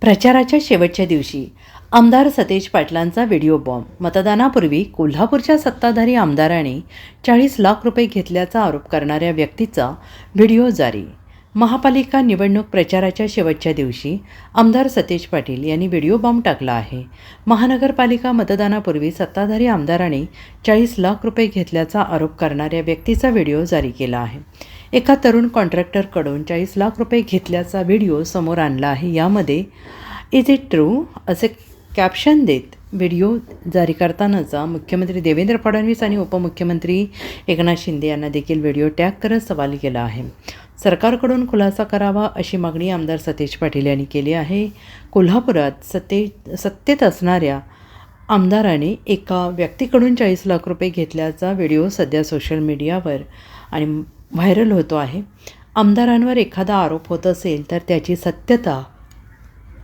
प्रचाराच्या शेवटच्या दिवशी आमदार सतेज पाटलांचा व्हिडिओ बॉम्ब. मतदानापूर्वी कोल्हापूरच्या सत्ताधारी आमदारांनी 40 लाख रुपये घेतल्याचा आरोप करणाऱ्या व्यक्तीचा व्हिडिओ जारी. महापालिका निवडणूक प्रचाराच्या शेवटच्या दिवशी आमदार सतेज पाटील यांनी व्हिडिओ बॉम्ब टाकला आहे. महानगरपालिका मतदानापूर्वी सत्ताधारी आमदारांनी 40 लाख रुपये घेतल्याचा आरोप करणाऱ्या व्यक्तीचा व्हिडिओ जारी केला आहे. एका तरुण कॉन्ट्रॅक्टरकडून 40 लाख रुपये घेतल्याचा व्हिडिओ समोर आणला आहे. यामध्ये इज इट ट्रू असे कॅप्शन देत व्हिडिओ जारी करतानाचा मुख्यमंत्री देवेंद्र फडणवीस आणि उपमुख्यमंत्री एकनाथ शिंदे यांना देखील व्हिडिओ टॅग करत सवाल केला आहे. सरकारकडून खुलासा करावा अशी मागणी आमदार सतेज पाटील यांनी केली आहे. कोल्हापुरात सत्तेत असणाऱ्या आमदाराने एका व्यक्तीकडून 40 लाख रुपये घेतल्याचा व्हिडिओ सध्या सोशल मीडियावर आणि व्हायरल होतो आहे. आमदारांवर एखादा आरोप होत असेल तर त्याची सत्यता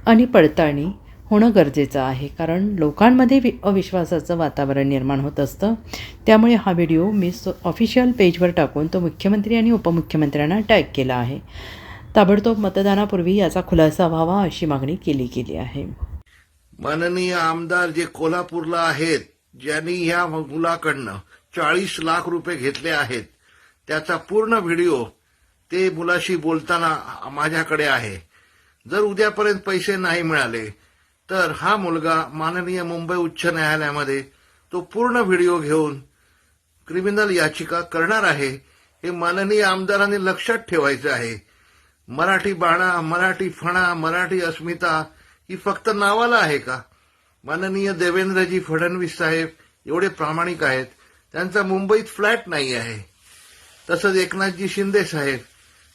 आणि पडताळणी होणं गरजेचं आहे, कारण लोकांमध्ये अविश्वासाचं वातावरण निर्माण होत असतं. त्यामुळे हा व्हिडिओ मी ऑफिशियल पेजवर टाकून तो मुख्यमंत्री आणि उपमुख्यमंत्र्यांना टॅग केला आहे. ताबडतोब मतदानापूर्वी याचा खुलासा व्हावा अशी मागणी केली गेली आहे. माननीय आमदार जे कोल्हापूरला आहेत, ज्यांनी ह्या मुलाकडनं 40 लाख रुपये घेतले आहेत, त्याचा पूर्ण व्हिडिओ ते मुलाशी बोलताना माझ्याकडे आहे. जर उद्यापर्यंत पैसे नाही मिळाले तर हा मुलगा माननीय मुंबई उच्च न्यायालयामध्ये तो पूर्ण व्हिडिओ घेऊन क्रिमिनल याचिका करणार आहे. हे माननीय आमदारांनी लक्षात ठेवायचं आहे. मराठी बाणा, मराठी फणा, मराठी अस्मिता ही फक्त नावाला आहे का? माननीय देवेंद्रजी फडणवीस साहेब एवढे प्रामाणिक आहेत, त्यांचा मुंबईत फ्लॅट नाही आहे. तसंच एकनाथजी शिंदे साहेब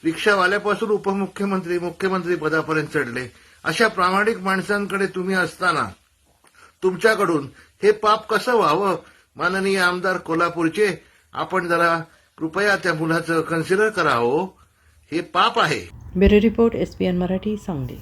रिक्षावाल्यापासून उपमुख्यमंत्री, मुख्यमंत्री पदापर्यंत चढले. अशा प्रामाणिक माणसांकडे तुम्ही असताना तुमच्याकडून हे पाप कसं व्हावं? माननीय आमदार कोल्हापूरचे, आपण जरा कृपया त्या मुलाचं कन्सिडर करा हो. हे पाप आहे. Bureau report, SPN Marathi, Sangli.